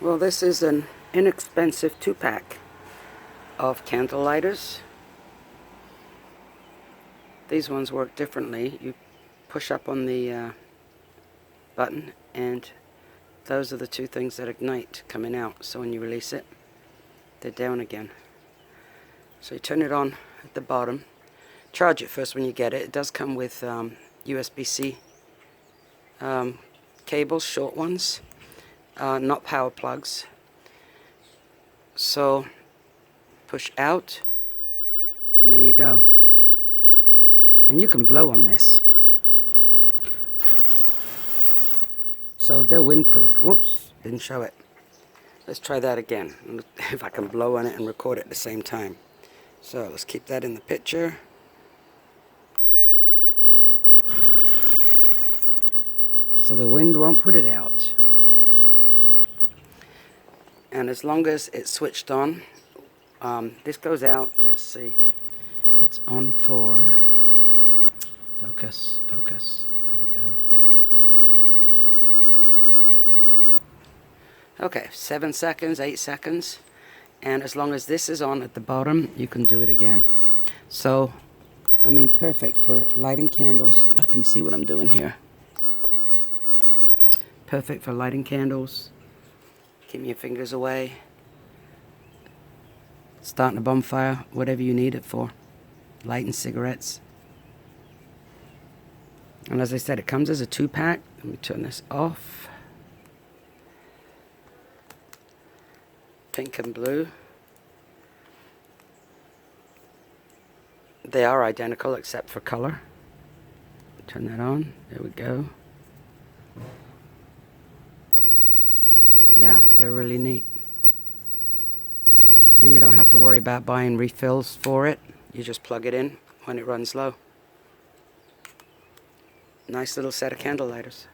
Well, this is an inexpensive 2-pack of candle lighters. These ones work differently. You push up on the button and those are the two things that ignite coming out. So when you release it, they're down again. So you turn it on at the bottom. Charge it first when you get it. It does come with USB-C cables, short ones, not power plugs. So push out and there you go. And you can blow on this. So they're windproof. Whoops, didn't show it. Let's try that again. If I can blow on it and record it at the same time. So let's keep that in the picture. So the wind won't put it out. And as long as it's switched on, this goes out, let's see. It's on for, focus, there we go. Okay, 7 seconds, 8 seconds. And as long as this is on at the bottom, you can do it again. So, I mean, perfect for lighting candles. I can see what I'm doing here. Perfect for lighting candles. Keep your fingers away. Starting a bonfire, whatever you need it for. Lighting cigarettes. And as I said, it comes as a 2-pack. Let me turn this off. Pink and blue. They are identical except for color. Turn that on. There we go. Yeah, they're really neat. And you don't have to worry about buying refills for it. You just plug it in when it runs low. Nice little set of candle lighters.